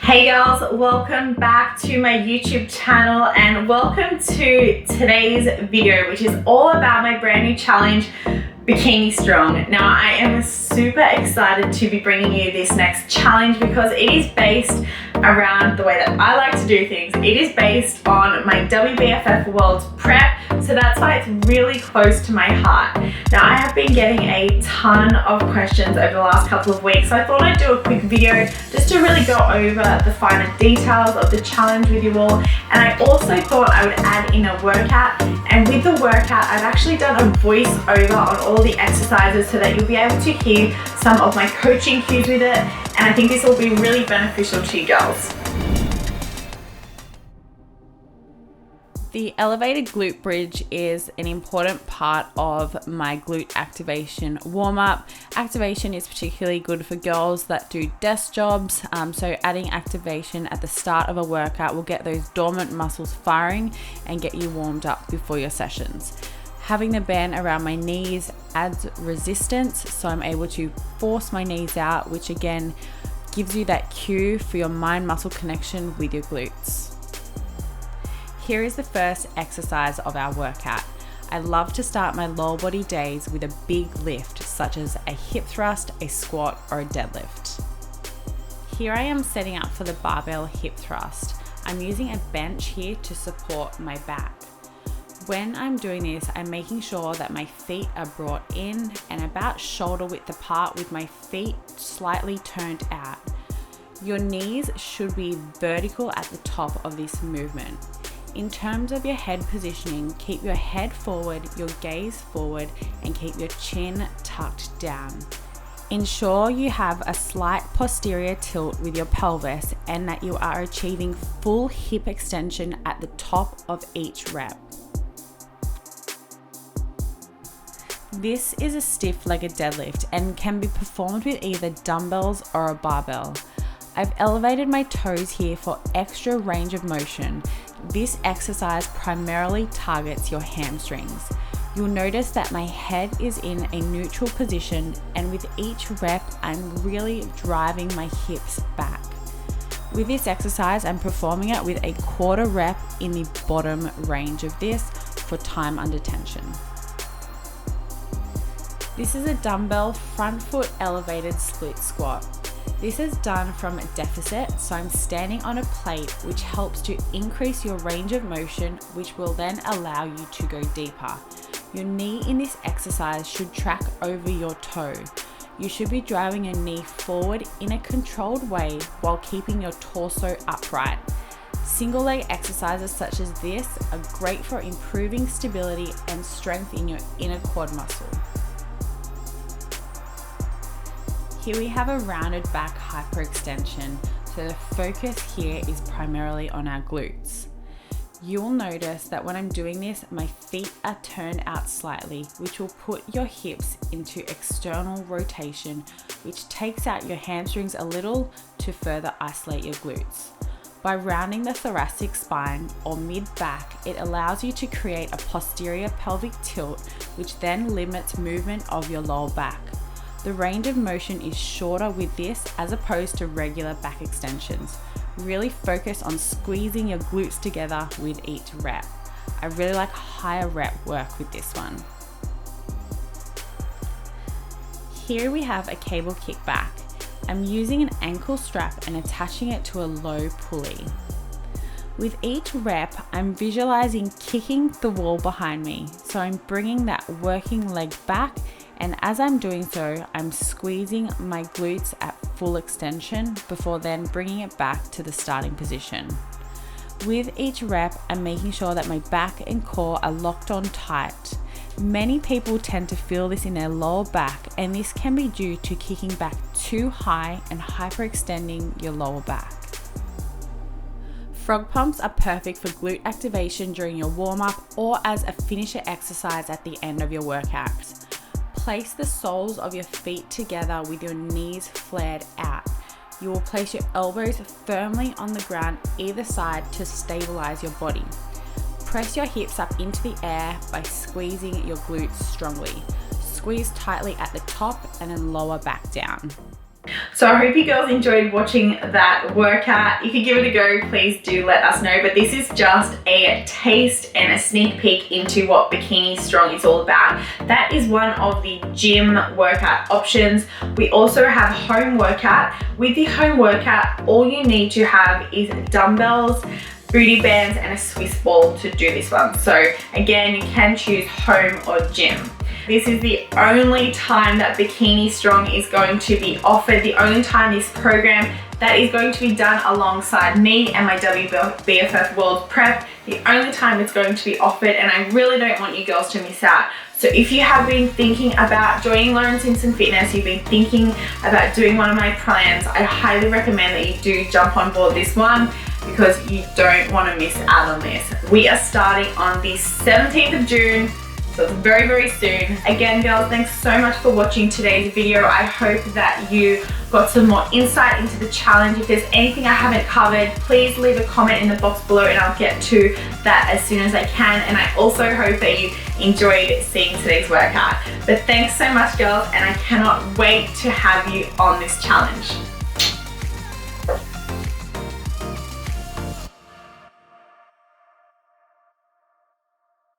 Hey girls, welcome back to my YouTube channel and welcome to today's video, which is all about my brand new challenge, Bikini Strong. Now I am super excited to be bringing you this next challenge because it is based around the way that I like to do things. It is based on my WBFF World Prep, so that's why it's really close to my heart. Now I have been getting a ton of questions over the last couple of weeks, so I thought I'd do a quick video just to really go over the finer details of the challenge with you all. And I also thought I would add in a workout, and with the workout I've actually done a voiceover on all the exercises so that you'll be able to hear some of my coaching cues with it, and I think this will be really beneficial to you girls. The elevated glute bridge is an important part of my glute activation warm-up. Activation is particularly good for girls that do desk jobs, so adding activation at the start of a workout will get those dormant muscles firing and get you warmed up before your sessions. Having the band around my knees adds resistance, so I'm able to force my knees out, which again gives you that cue for your mind-muscle connection with your glutes. Here is the first exercise of our workout. I love to start my lower body days with a big lift, such as a hip thrust, a squat, or a deadlift. Here I am setting up for the barbell hip thrust. I'm using a bench here to support my back. When I'm doing this, I'm making sure that my feet are brought in and about shoulder width apart with my feet slightly turned out. Your knees should be vertical at the top of this movement. In terms of your head positioning, keep your head forward, your gaze forward, and keep your chin tucked down. Ensure you have a slight posterior tilt with your pelvis and that you are achieving full hip extension at the top of each rep. This is a stiff-legged deadlift and can be performed with either dumbbells or a barbell. I've elevated my toes here for extra range of motion. This exercise primarily targets your hamstrings. You'll notice that my head is in a neutral position, and with each rep, I'm really driving my hips back. With this exercise, I'm performing it with a quarter rep in the bottom range of this for time under tension. This is a dumbbell front foot elevated split squat. This is done from a deficit, so I'm standing on a plate, which helps to increase your range of motion, which will then allow you to go deeper. Your knee in this exercise should track over your toe. You should be driving your knee forward in a controlled way while keeping your torso upright. Single leg exercises such as this are great for improving stability and strength in your inner quad muscle. Here we have a rounded back hyperextension, so the focus here is primarily on our glutes. You will notice that when I'm doing this, my feet are turned out slightly, which will put your hips into external rotation, which takes out your hamstrings a little to further isolate your glutes. By rounding the thoracic spine or mid-back, it allows you to create a posterior pelvic tilt, which then limits movement of your lower back. The range of motion is shorter with this as opposed to regular back extensions. Really focus on squeezing your glutes together with each rep. I really like higher rep work with this one. Here we have a cable kickback. I'm using an ankle strap and attaching it to a low pulley. With each rep, I'm visualizing kicking the wall behind me, so I'm bringing that working leg back, and as I'm doing so, I'm squeezing my glutes at full extension before then bringing it back to the starting position. With each rep, I'm making sure that my back and core are locked on tight. Many people tend to feel this in their lower back, and this can be due to kicking back too high and hyperextending your lower back. Frog pumps are perfect for glute activation during your warm-up or as a finisher exercise at the end of your workouts. Place the soles of your feet together with your knees flared out. You will place your elbows firmly on the ground either side to stabilize your body. Press your hips up into the air by squeezing your glutes strongly. Squeeze tightly at the top and then lower back down. So I hope you girls enjoyed watching that workout. If you give it a go, please do let us know. But this is just a taste and a sneak peek into what Bikini Strong is all about. That is one of the gym workout options. We also have home workout. With the home workout, all you need to have is dumbbells, booty bands, and a Swiss ball to do this one. So again, you can choose home or gym. This is the only time that Bikini Strong is going to be offered, the only time this program that is going to be done alongside me and my WBFF World Prep, the only time it's going to be offered, and I really don't want you girls to miss out. So if you have been thinking about joining Lauren Simpson Fitness, you've been thinking about doing one of my plans, I highly recommend that you do jump on board this one because you don't want to miss out on this. We are starting on the 17th of June. So it's very, very soon. Again, girls, thanks so much for watching today's video. I hope that you got some more insight into the challenge. If there's anything I haven't covered, please leave a comment in the box below and I'll get to that as soon as I can. And I also hope that you enjoyed seeing today's workout. But thanks so much, girls, and I cannot wait to have you on this challenge.